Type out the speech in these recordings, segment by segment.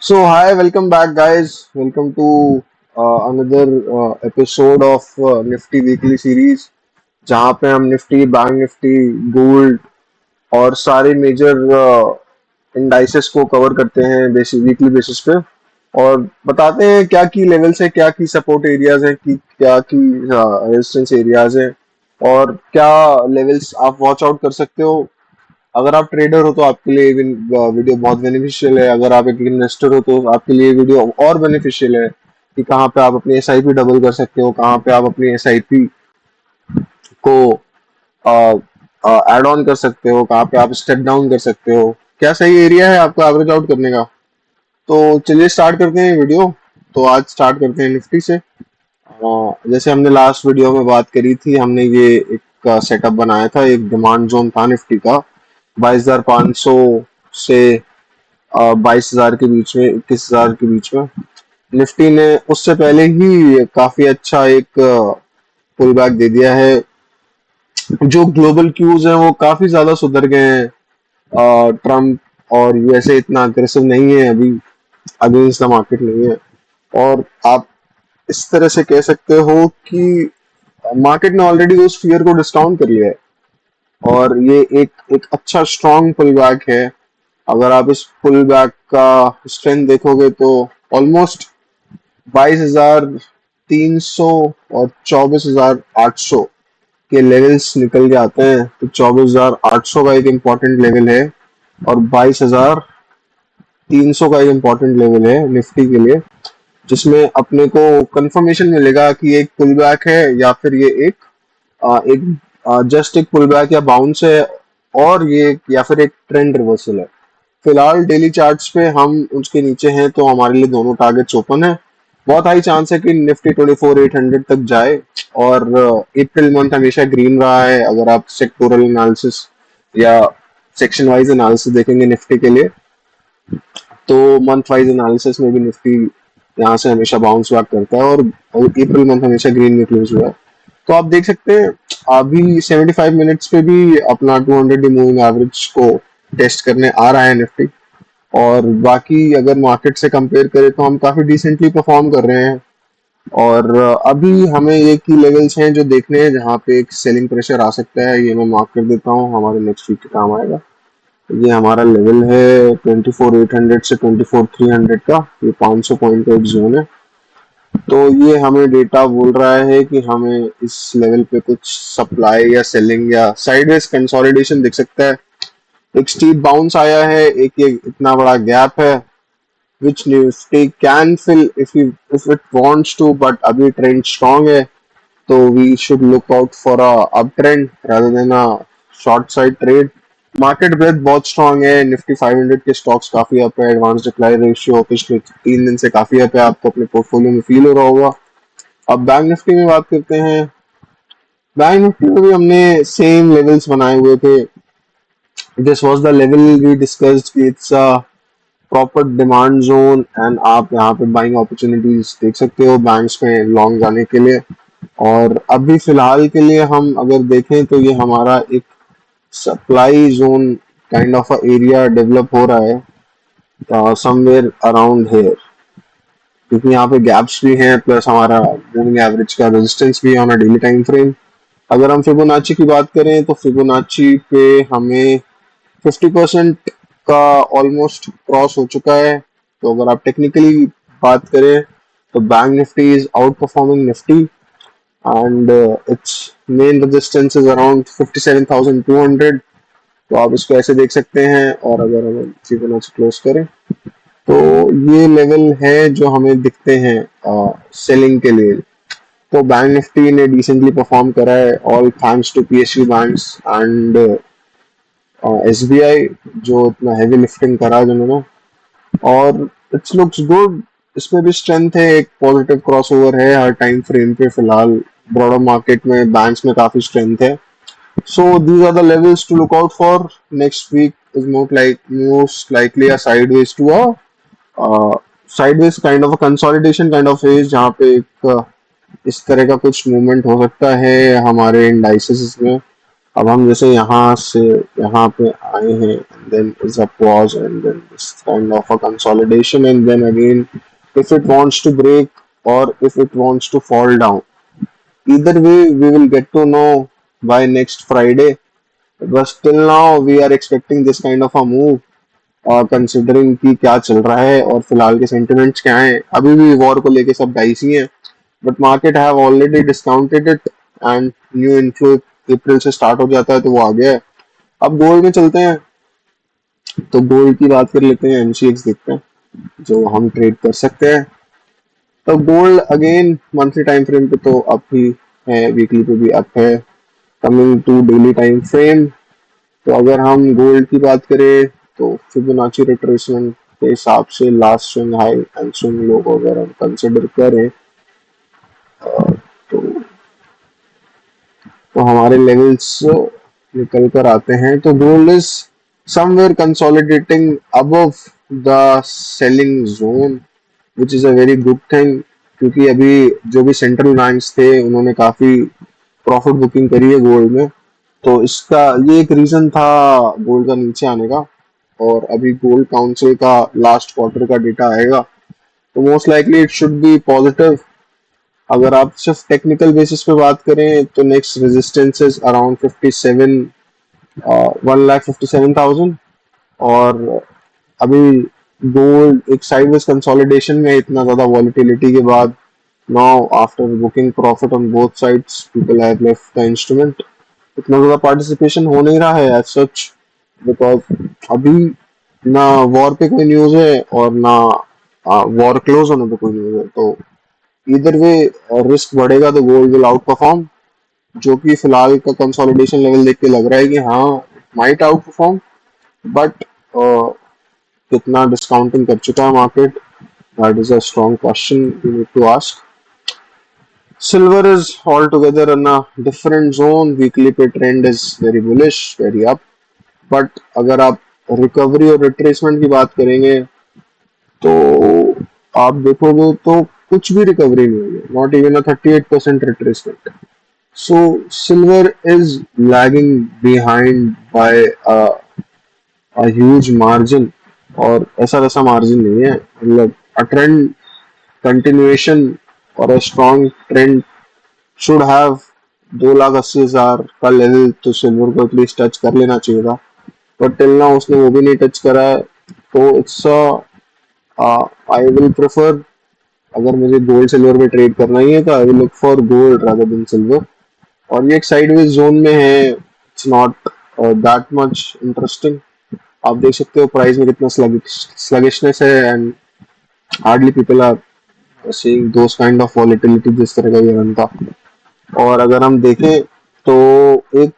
So hi, welcome back, guys. Welcome to another episode of Nifty Weekly Series, जहाँ पे हम Nifty, bank Nifty, gold और सारे major indices को cover करते हैं बेसिक वीकली बेसिस पे और बताते हैं क्या की लेवल्स है, क्या की सपोर्ट एरियाज है, कि क्या की रेजिस्टेंस एरियाज है और क्या लेवल्स आप वॉच आउट कर सकते हो। अगर आप ट्रेडर हो तो आपके लिए वीडियो बहुत बेनिफिशियल है। अगर आप एक इन्वेस्टर हो तो आपके लिए वीडियो और बेनिफिशियल है कि कहाँ पे आप अपनी एसआईपी डबल कर सकते हो, कहाँ पे आप अपनी एसआईपी को ऐड ऑन कर सकते हो, कहाँ पे आप स्टेप डाउन कर सकते हो, क्या सही एरिया है आपको एवरेज आउट करने का। तो चलिए स्टार्ट करते हैं वीडियो। तो आज स्टार्ट करते हैं निफ्टी से। जैसे हमने लास्ट वीडियो में बात करी थी, हमने ये एक सेटअप बनाया था, एक डिमांड जोन था निफ्टी का 22,500 से 22,000 के बीच में, 21,000 के बीच में। निफ्टी ने उससे पहले ही काफी अच्छा एक पुल बैक दे दिया है। जो ग्लोबल क्यूज हैं वो काफी ज्यादा सुधर गए हैं। ट्रम्प और यूएसए इतना अग्रेसिव नहीं है अभी, अगेंस्ट द मार्केट नहीं है। और आप इस तरह से कह सकते हो कि मार्केट ने ऑलरेडी उस फियर को डिस्काउंट कर लिया है और ये एक एक अच्छा स्ट्रॉन्ग पुल बैक है। अगर आप इस पुल बैक का स्ट्रेंथ देखोगे तो ऑलमोस्ट 22,300 और 24,800 के लेवल्स निकल के आते हैं। तो 24,800 का एक इम्पोर्टेंट लेवल है और 22,300 का एक इम्पोर्टेंट लेवल है निफ्टी के लिए, जिसमें अपने को कंफर्मेशन मिलेगा कि एक पुल बैक है या फिर ये एक जस्ट एक पुल बैक या बाउंस है, और ये या फिर एक ट्रेंड रिवर्सल है। फिलहाल डेली चार्ट्स पे हम उसके नीचे हैं तो हमारे लिए दोनों टारगेट्स ओपन है। बहुत हाई चांस है कि निफ्टी 24,800 तक जाए। और अप्रैल मंथ हमेशा ग्रीन रहा है। अगर आप सेक्टोरल एनालिसिस या सेक्शन वाइज एनालिसिस देखेंगे निफ्टी के लिए, तो मंथ वाइज एनालिसिस में भी निफ्टी यहाँ से हमेशा बाउंस बैक करता है और अप्रैल मंथ हमेशा ग्रीन में क्लोज हुआ है। तो आप देख सकते हैं अभी 75 मिनट्स पे भी अपना 200 डे मूविंग एवरेज को टेस्ट करने आ रहा है निफ्टी। और बाकी अगर मार्केट से कंपेयर करें तो हम काफी डिसेंटली परफॉर्म कर रहे हैं। और अभी हमें ये की लेवल्स हैं जो देखने हैं जहाँ पे एक सेलिंग प्रेशर आ सकता है। ये मैं मार्क कर देता हूँ, हमारे नेक्स्ट वीक के काम आएगा। ये हमारा लेवल है 24,800 से 24,300 का, ये 500 पॉइंट का एक जोन है। तो ये हमें डेटा बोल रहा है कि हमें इस लेवल पे कुछ सप्लाई या सेलिंग या साइडवेज कंसोलिडेशन दिख सकता है। एक स्टीप बाउंस आया है, एक ये इतना बड़ा गैप है which Nifty can fill if it wants to, but अभी ट्रेंड स्ट्रॉन्ग है तो we should look out for a uptrend rather than a short side trade। Market breath बहुत स्ट्रांग है। निफ्टी 500 के स्टॉक्स काफी अप है। एडवांस डिक्लाइन रेशियो पिछले 3 दिन से काफी अप है, आपको अपने पोर्टफोलियो में फील हो रहा होगा। अब बैंक निफ्टी में बात करते हैं। बैंक निफ्टी में भी हमने सेम लेवल्स बनाए हुए थे। This was the level we discussed, it's a proper demand zone and आप यहाँ पे बाइंग अपॉर्चुनिटीज देख सकते हो बैंक्स में लॉन्ग जाने के लिए। और अभी फिलहाल के लिए हम अगर देखें तो ये हमारा एक supply zone kind of area develop हो रहा है समवेयर अराउंड हेयर, क्योंकि यहाँ पे गैप्स भी हैं प्लस हमारा मूविंग एवरेज का रेजिस्टेंस भी है on a daily time frame. अगर हम फिबोनाची की बात करें तो फिबोनाची पे हमें 50% का ऑलमोस्ट क्रॉस हो चुका है। तो अगर आप टेक्निकली बात करें तो bank Nifty is out performing Nifty and it's main resistance is around 57,200। तो आप इसको ऐसे देख सकते हैं। और अगर हम फिबोनाची क्लोज करें तो ये लेवल है जो हमें दिखते हैं सेलिंग के लिए। तो बैंक निफ्टी ने डिसेंटली परफॉर्म करा है, all thanks to PSU banks and SBI, जो इतना हैवी लिफ्टिंग करा जिन्होंने। और इट्स लुक्स गुड। इसमें भी स्ट्रेंथ है, एक पॉजिटिव क्रॉसओवर है हर टाइम फ्रेम पे। फिलहाल ब्रॉडर मार्केट में बैंक्स में काफी स्ट्रेंथ है। So these are the levels to look out for. Next week is most likely a sideways to a sideways kind of a consolidation kind of phase, जहाँ पे एक इस तरह का कुछ मूवमेंट हो सकता है हमारे इंडाइसेस में। अब हम जैसे यहाँ से यहाँ पे आए हैं, then is a pause and then this kind of a consolidation and then again if it wants to break or if it wants to fall down, either way we will get to know by next Friday. But still now we are expecting this kind of a move, considering कि क्या चल रहा है और फिलहाल के sentiments क्या हैं। अभी भी वॉर को लेके सब डाइसी हैं, but market have already discounted it and new inflow April से स्टार्ट हो जाता है तो वो आ गया है। अब गोल्ड में चलते हैं, तो गोल्ड की बात कर लेते हैं, एमसीएक्स देखते हैं जो हम ट्रेड कर सकते हैं। तो gold again monthly time frame पे तो अप ही है, वीकली पे भी अप है। Coming to daily time frame, तो अगर हम गोल्ड की बात करें तो फिबोनाची रिट्रेसमेंट के हिसाब से last swing high and swing low को अगर हम कंसिडर करें तो हमारे लेवल्स निकल कर आते हैं। तो gold is somewhere consolidating above the selling zone which is a very good thing, क्योंकि अभी जो भी सेंट्रल बैंक्स थे उन्होंने काफी प्रॉफिट बुकिंग करी है गोल्ड में, तो इसका ये एक रीजन था गोल्ड का नीचे आने का। और अभी गोल्ड काउंसिल का लास्ट क्वार्टर का डेटा आएगा तो most likely it should be positive. अगर आप सिर्फ टेक्निकल बेसिस पे बात करें तो नेक्स्ट रेजिस्टेंस इज अराउंड 57, 1,57,000। और अभी गोल्ड एक साइडवेज कंसोलिडेशन में, इतना ज्यादा वॉलिटिलिटी के बाद now after booking profit on both sides people have left the instrument. इतना ज्यादा पार्टिसिपेशन हो नहीं रहा है एज सच, बिकॉज अभी ना वॉर पे कोई न्यूज है और ना वॉर क्लोज होने पे कोई न्यूज है। तो इधर वे रिस्क बढ़ेगा तो गोल्ड विल आउट परफॉर्म, जो कि फिलहाल का कंसोलिडेशन लेवल देख के लग रहा है कि हाँ माइट आउट परफॉर्म। बट कितना डिस्काउंटिंग कर चुका है market, that is a strong question you need to ask. Silver is altogether in a different zone. Weekly पे trend is very bullish, very up. But अगर आप रिकवरी और retracement की बात करेंगे तो आप देखोगे तो कुछ भी रिकवरी नहीं हुई, not even a 38% retracement. So silver is lagging behind by a huge margin, और ऐसा वैसा मार्जिन नहीं है, मतलब अ ट्रेंड कंटिन्यूएशन और a strong trend should have 2,80,000 का लेवल तो सिल्वर को एटलीस्ट टच कर लेना चाहिए था, बट टिल नाउ उसने वो भी नहीं टच करा है। तो इट्स आई विल प्रेफर, अगर मुझे गोल्ड सिल्वर में ट्रेड करना ही है तो I will look for gold rather than silver. और ये एक साइडवेज जोन में है, it's not that much interesting. आप देख सकते हो प्राइस में कितना स्लगिशनेस है and hardly people are seeing those kind of volatility जिस तरह का ये रन था। और अगर हम देखें तो एक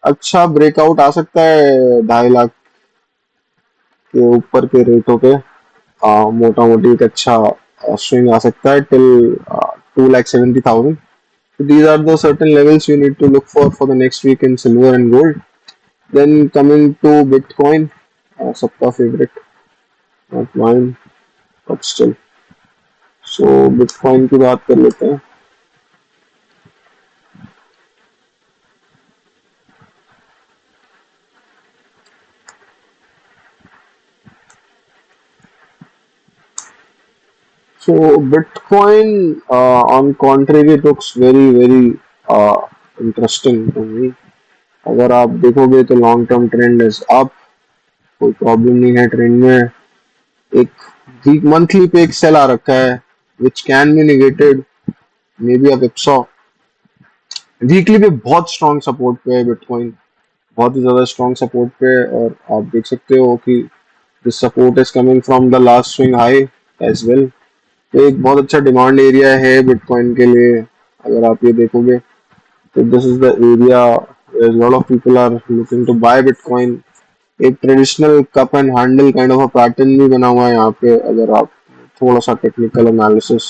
अच्छा ब्रेकआउट आ सकता है 2.5 लाख के ऊपर के रेटों पे, मोटा मोटी एक अच्छा स्विंग आ सकता है till 2,70,000। So these are the certain levels you need to look for the next week in silver and gold. Then coming to Bitcoin, सबका favorite, not mine, but still. So Bitcoin की बात कर लेते हैं। So Bitcoin, on contrary, looks very very interesting to me. अगर आप देखोगे तो long term trend is up, कोई प्रॉब्लम नहीं है ट्रेंड में। एक वीक मंथली पे एक सेल आ रखा है which can be negated, may be a whipsaw. Weekly पे बहुत स्ट्रॉन्ग सपोर्ट पे है बिटकॉइन, बहुत ही ज्यादा स्ट्रॉन्ग सपोर्ट पे है। और आप देख सकते हो कि this support is coming from the last swing high as well. तो एक बहुत अच्छा डिमांड एरिया है बिटकॉइन के लिए। अगर आप ये देखोगे तो this is the area lot of people are looking to buy bitcoin. एक traditional cup and handle kind of a pattern भी बना हुआ है यहाँ पे, अगर आप थोड़ा सा टेक्निकल एनालिसिस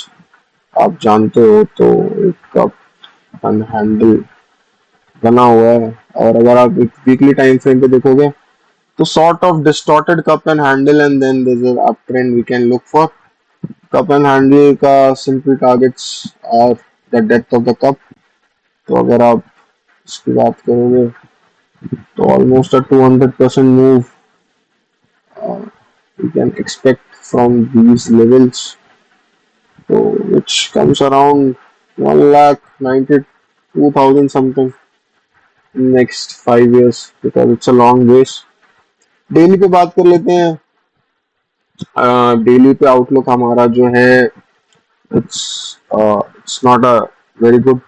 आप जानते हो तो एक कप एंड हैंडल बना हुआ है। और अगर आप एक वीकली टाइम फ्रेम पे देखोगे तो sort of distorted cup and handle and then there is a up trend we can look for. Cup and handle का simple targets are the depth of the cup. तो अगर आप इसकी बात करोगे तो almost a 200% move you can expect from these levels, so which comes around 1,92,000 something in next 5 years because it's a long race. Daily पे बात कर लेते हैं. डेली पे आउटलुक हमारा जो है it's not a very good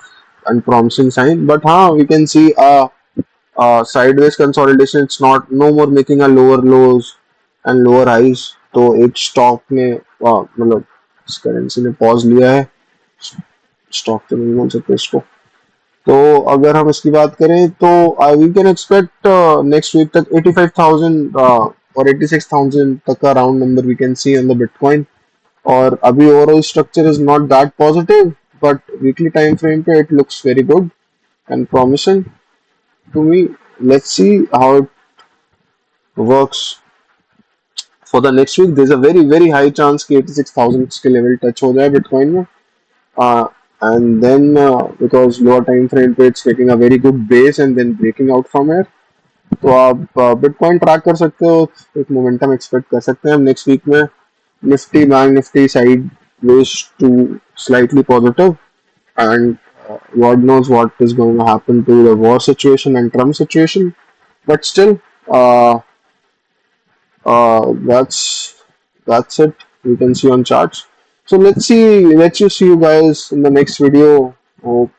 and promising sign, but हाँ we can see a sideways consolidation. It's not no more making a lower lows and lower highs. तो एक स्टॉक ने मतलब इस करेंसी ने पॉज लिया है. स्टॉक तो नहीं बोल सकते इसको. तो अगर हम इसकी बात करें तो we can expect next week तक 85,000 और 86,000 तक का round number we can see on the bitcoin. और अभी overall structure is not that positive, but weekly time frame पे it looks very good and promising to me. Let's see how it works for the next week. There is a very very high chance कि 86,000 के level touch हो जाए bitcoin में. And then because lower time frame पे it's taking a very good base and then breaking out from here, तो आप bitcoin track कर सकते हो. एक मोमेंटम एक्सपेक्ट कर सकते हैं हम नेक्स्ट वीक में. Nifty bank Nifty sideways to slightly positive, and God knows what is going to happen to the war situation and Trump situation, but still uh, that's it we can see on charts. So let's see you guys in the next video. Hope